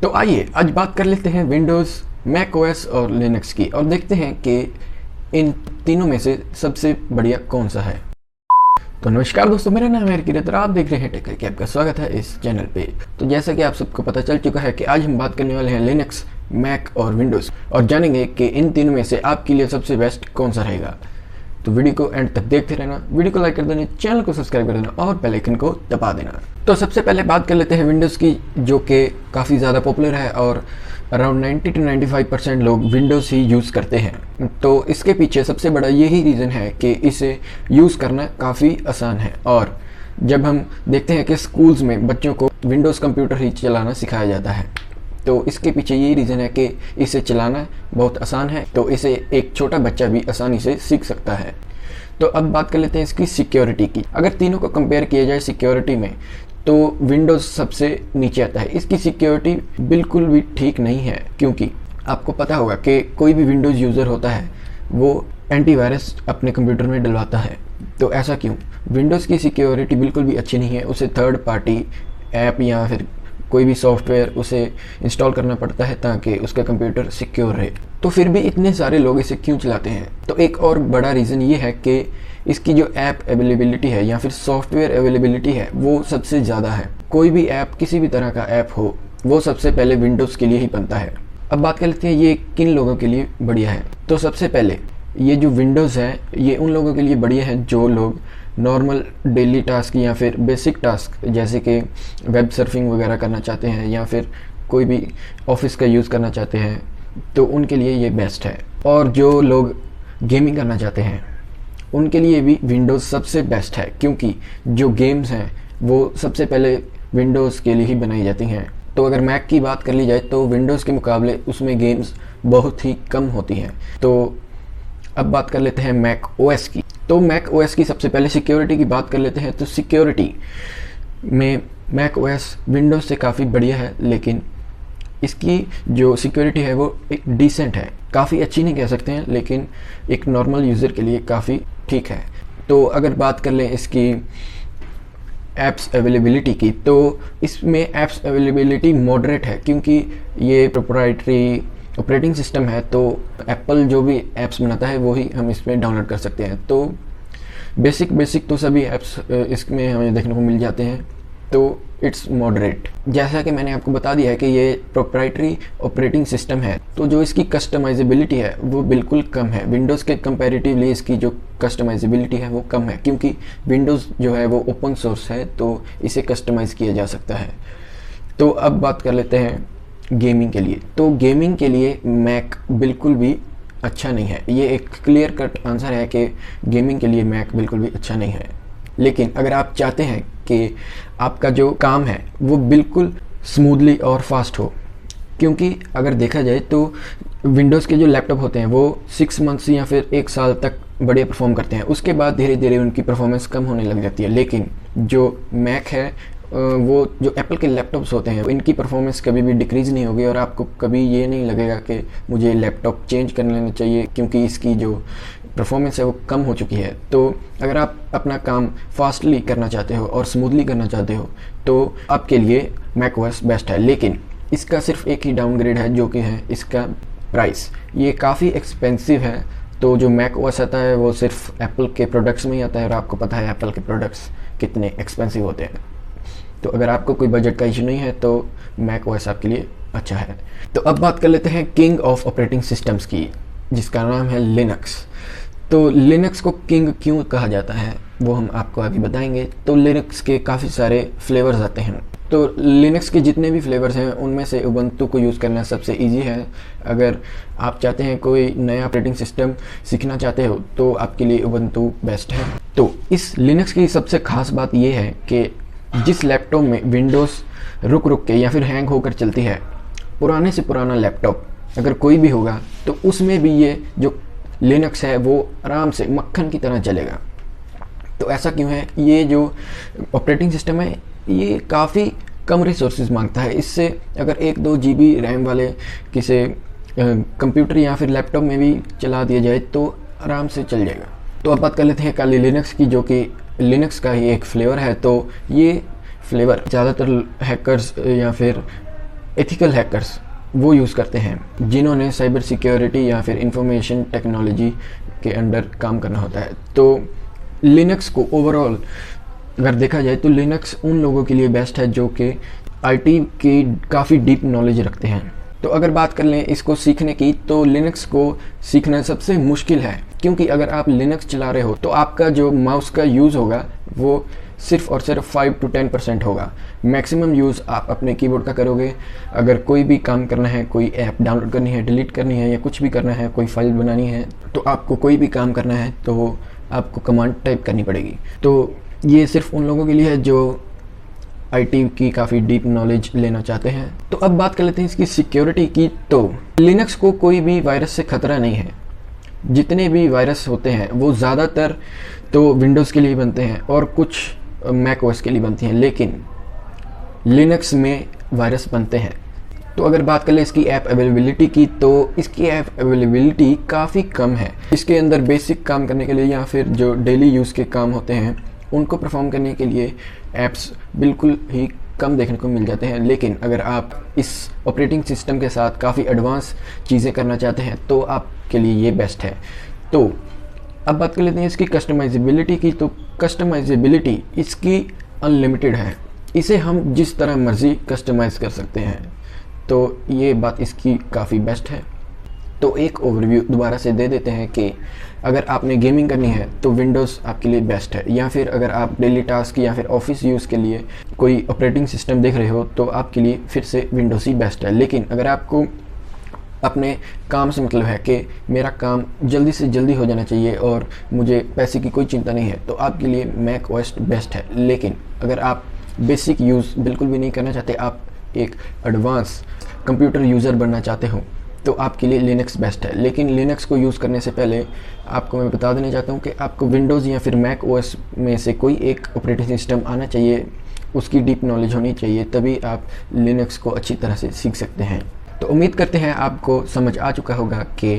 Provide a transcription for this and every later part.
तो आइए आज बात कर लेते हैं विंडोज़, मैक ओएस और लिनक्स की और देखते हैं कि इन तीनों में से सबसे बढ़िया कौन सा है। तो नमस्कार दोस्तों, मेरा नाम है किरत और आप देख रहे हैं टेक करके। आपका स्वागत है इस चैनल पे। तो जैसा कि आप सबको पता चल चुका है कि आज हम बात करने वाले हैं लिनक्स, मैक और विंडोज़ और जानेंगे कि इन तीनों में से आपके लिए सबसे बेस्ट कौन सा रहेगा। तो वीडियो को एंड तक देखते रहना, वीडियो को लाइक कर देना, चैनल को सब्सक्राइब कर देना और बेल आइकन को दबा देना। तो सबसे पहले बात कर लेते हैं विंडोज़ की, जो कि काफ़ी ज़्यादा पॉपुलर है और अराउंड 90 to 95% लोग विंडोज़ ही यूज़ करते हैं। तो इसके पीछे सबसे बड़ा यही रीज़न है कि इसे यूज़ करना काफ़ी आसान है। और जब हम देखते हैं कि स्कूल्स में बच्चों को विंडोज़ कंप्यूटर ही चलाना सिखाया जाता है, तो इसके पीछे यही रीज़न है कि इसे चलाना बहुत आसान है, तो इसे एक छोटा बच्चा भी आसानी से सीख सकता है। तो अब बात कर लेते हैं इसकी सिक्योरिटी की। अगर तीनों को कंपेयर किया जाए सिक्योरिटी में, तो विंडोज़ सबसे नीचे आता है। इसकी सिक्योरिटी बिल्कुल भी ठीक नहीं है, क्योंकि आपको पता होगा कि कोई भी विंडोज़ यूज़र होता है वो एंटीवायरस अपने कंप्यूटर में डलवाता है। तो ऐसा क्यों? विंडोज़ की सिक्योरिटी बिल्कुल भी अच्छी नहीं है। उसे थर्ड पार्टी ऐप या फिर कोई भी सॉफ्टवेयर उसे इंस्टॉल करना पड़ता है ताकि उसका कंप्यूटर सिक्योर रहे। तो फिर भी इतने सारे लोग इसे क्यों चलाते हैं? तो एक और बड़ा रीज़न ये है कि इसकी जो ऐप अवेलेबिलिटी है या फिर सॉफ्टवेयर अवेलेबिलिटी है वो सबसे ज़्यादा है। कोई भी ऐप, किसी भी तरह का ऐप हो, वो सबसे पहले विंडोज़ के लिए ही बनता है। अब बात कर लेते हैं ये किन लोगों के लिए बढ़िया है। तो सबसे पहले ये जो विंडोज़ है ये उन लोगों के लिए बढ़िया है जो लोग नॉर्मल डेली टास्क या फिर बेसिक टास्क जैसे कि वेब सर्फिंग वगैरह करना चाहते हैं या फिर कोई भी ऑफिस का यूज़ करना चाहते हैं, तो उनके लिए ये बेस्ट है। और जो लोग गेमिंग करना चाहते हैं उनके लिए भी विंडोज़ सबसे बेस्ट है, क्योंकि जो गेम्स हैं वो सबसे पहले विंडोज़ के लिए ही बनाई जाती हैं। तो अगर मैक की बात कर ली जाए तो विंडोज़ के मुकाबले उसमें गेम्स बहुत ही कम होती हैं। तो अब बात कर लेते हैं मैक ओएस की। तो मैक ओएस की सबसे पहले सिक्योरिटी की बात कर लेते हैं। तो सिक्योरिटी में मैक ओएस विंडोज़ से काफ़ी बढ़िया है, लेकिन इसकी जो सिक्योरिटी है वो एक डिसेंट है। काफ़ी अच्छी नहीं कह सकते हैं, लेकिन एक नॉर्मल यूज़र के लिए काफ़ी ठीक है। तो अगर बात कर लें इसकी ऐप्स अवेलेबिलिटी की, तो इसमें ऐप्स अवेलेबिलिटी मॉडरेट है, क्योंकि ये प्रोप्राइटरी ऑपरेटिंग सिस्टम है। तो एप्पल जो भी ऐप्स बनाता है वो ही हम इसमें डाउनलोड कर सकते हैं। तो बेसिक तो सभी ऐप्स इसमें हमें देखने को मिल जाते हैं। तो इट्स मॉडरेट। जैसा कि मैंने आपको बता दिया है कि ये प्रोप्राइटरी ऑपरेटिंग सिस्टम है, तो जो इसकी कस्टमाइजेबिलिटी है वो बिल्कुल कम है। विंडोज़ के कंपैरेटिवली इसकी जो कस्टमाइजेबिलिटी है वो कम है, क्योंकि विंडोज़ जो है वो ओपन सोर्स है, तो इसे कस्टमाइज़ किया जा सकता है। तो अब बात कर लेते हैं गेमिंग के लिए। तो गेमिंग के लिए मैक बिल्कुल भी अच्छा नहीं है। ये एक क्लियर कट आंसर है कि गेमिंग के लिए मैक बिल्कुल भी अच्छा नहीं है। लेकिन अगर आप चाहते हैं कि आपका जो काम है वो बिल्कुल स्मूथली और फास्ट हो, क्योंकि अगर देखा जाए तो विंडोज़ के जो लैपटॉप होते हैं वो 6 मंथ्स या फिर 1 साल तक बढ़िया परफॉर्म करते हैं, उसके बाद धीरे धीरे उनकी परफॉर्मेंस कम होने लग जाती है। लेकिन जो मैक है वो जो एप्पल के लैपटॉप्स होते हैं इनकी परफॉर्मेंस कभी भी डिक्रीज़ नहीं होगी और आपको कभी ये नहीं लगेगा कि मुझे लैपटॉप चेंज कर लेना चाहिए, क्योंकि इसकी जो परफॉर्मेंस है वो कम हो चुकी है। तो अगर आप अपना काम फास्टली करना चाहते हो और स्मूथली करना चाहते हो तो आपके लिए मैक ओएस बेस्ट है। लेकिन इसका सिर्फ एक ही डाउनग्रेड है, जो कि है इसका प्राइस। ये काफ़ी एक्सपेंसिव है। तो जो मैक ओएस आता है वो सिर्फ एप्पल के प्रोडक्ट्स में ही आता है और आपको पता है एप्पल के प्रोडक्ट्स कितने एक्सपेंसिव होते हैं। तो अगर आपको कोई बजट का इशू नहीं है तो मैक ओएस आपके लिए अच्छा है। तो अब बात कर लेते हैं किंग ऑफ ऑपरेटिंग सिस्टम्स की, जिसका नाम है लिनक्स। तो लिनक्स को किंग क्यों कहा जाता है वो हम आपको आगे बताएंगे। तो लिनक्स के काफ़ी सारे फ्लेवर्स आते हैं। तो लिनक्स के जितने भी फ्लेवर्स हैं उनमें से उबंटू को यूज़ करना सबसे इजी है। अगर आप चाहते हैं कोई नया ऑपरेटिंग सिस्टम सीखना चाहते हो तो आपके लिए उबंटू बेस्ट है। तो इस लिनक्स की सबसे खास बात ये है कि जिस लैपटॉप में विंडोज़ रुक के या फिर हैंग होकर चलती है, पुराने से पुराना लैपटॉप अगर कोई भी होगा तो उसमें भी ये जो लिनक्स है वो आराम से मक्खन की तरह चलेगा। तो ऐसा क्यों है? ये जो ऑपरेटिंग सिस्टम है ये काफ़ी कम रिसोर्सेज मांगता है। इससे अगर 1-2 GB रैम वाले किसी कंप्यूटर या फिर लैपटॉप में भी चला दिया जाए तो आराम से चल जाएगा। तो अब बात कर लेते हैं काली लिनक्स की, जो कि लिनक्स का ही एक फ्लेवर है। तो ये फ्लेवर ज़्यादातर हैकर्स या फिर एथिकल हैकर्स वो यूज़ करते हैं जिन्होंने साइबर सिक्योरिटी या फिर इंफॉर्मेशन टेक्नोलॉजी के अंडर काम करना होता है। तो लिनक्स को ओवरऑल अगर देखा जाए तो लिनक्स उन लोगों के लिए बेस्ट है जो कि आईटी की काफ़ी डीप नॉलेज रखते हैं। तो अगर बात कर लें इसको सीखने की, तो लिनक्स को सीखना सबसे मुश्किल है, क्योंकि अगर आप लिनक्स चला रहे हो तो आपका जो माउस का यूज़ होगा वो सिर्फ और सिर्फ 5 to 10% होगा। मैक्सिमम यूज़ आप अपने कीबोर्ड का करोगे। अगर कोई भी काम करना है, कोई ऐप डाउनलोड करनी है, डिलीट करनी है या कुछ भी करना है, कोई फाइल बनानी है, तो आपको कोई भी काम करना है तो आपको कमांड टाइप करनी पड़ेगी। तो ये सिर्फ उन लोगों के लिए है जो आईटी की काफ़ी डीप नॉलेज लेना चाहते हैं। तो अब बात कर लेते हैं इसकी सिक्योरिटी की। तो लिनक्स को कोई भी वायरस से ख़तरा नहीं है। जितने भी वायरस होते हैं वो ज़्यादातर तो विंडोज़ के लिए बनते हैं और कुछ मैक ओएस के लिए बनती हैं, लेकिन लिनक्स में वायरस बनते हैं। तो अगर बात कर ले इसकी ऐप अवेलेबिलिटी की, तो इसकी ऐप अवेलेबिलिटी काफ़ी कम है। इसके अंदर बेसिक काम करने के लिए या फिर जो डेली यूज़ के काम होते हैं उनको परफॉर्म करने के लिए ऐप्स बिल्कुल ही कम देखने को मिल जाते हैं। लेकिन अगर आप इस ऑपरेटिंग सिस्टम के साथ काफ़ी एडवांस चीज़ें करना चाहते हैं तो आपके लिए ये बेस्ट है। तो अब बात कर लेते हैं इसकी कस्टमाइजेबिलिटी की। तो कस्टमाइजेबिलिटी इसकी अनलिमिटेड है, इसे हम जिस तरह मर्ज़ी कस्टमाइज़ कर सकते हैं। तो ये बात इसकी काफ़ी बेस्ट है। तो एक ओवरव्यू दोबारा से दे देते हैं कि अगर आपने गेमिंग करनी है तो विंडोज़ आपके लिए बेस्ट है, या फिर अगर आप डेली टास्क या फिर ऑफिस यूज़ के लिए कोई ऑपरेटिंग सिस्टम देख रहे हो तो आपके लिए फिर से विंडोज़ ही बेस्ट है। लेकिन अगर आपको अपने काम से मतलब है कि मेरा काम जल्दी से जल्दी हो जाना चाहिए और मुझे पैसे की कोई चिंता नहीं है, तो आपके लिए मैक ओएस बेस्ट है। लेकिन अगर आप बेसिक यूज़ बिल्कुल भी नहीं करना चाहते, आप एक एडवांस कंप्यूटर यूज़र बनना चाहते हो, तो आपके लिए लिनक्स बेस्ट है। लेकिन लिनक्स को यूज़ करने से पहले आपको मैं बता देना चाहता हूँ कि आपको विंडोज़ या फिर मैक ओएस में से कोई एक ऑपरेटिंग सिस्टम आना चाहिए, उसकी डीप नॉलेज होनी चाहिए, तभी आप लिनक्स को अच्छी तरह से सीख सकते हैं। तो उम्मीद करते हैं आपको समझ आ चुका होगा कि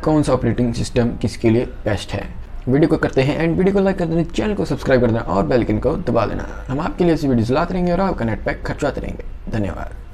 कौन सा ऑपरेटिंग सिस्टम किसके लिए बेस्ट है। वीडियो को करते हैं एंड वीडियो को लाइक कर देना, चैनल को सब्सक्राइब कर देना और बेल आइकन को दबा देना। हम आपके लिए ऐसी वीडियोस लाते रहेंगे और आपका नेट पैक खर्चाते रहेंगे। धन्यवाद।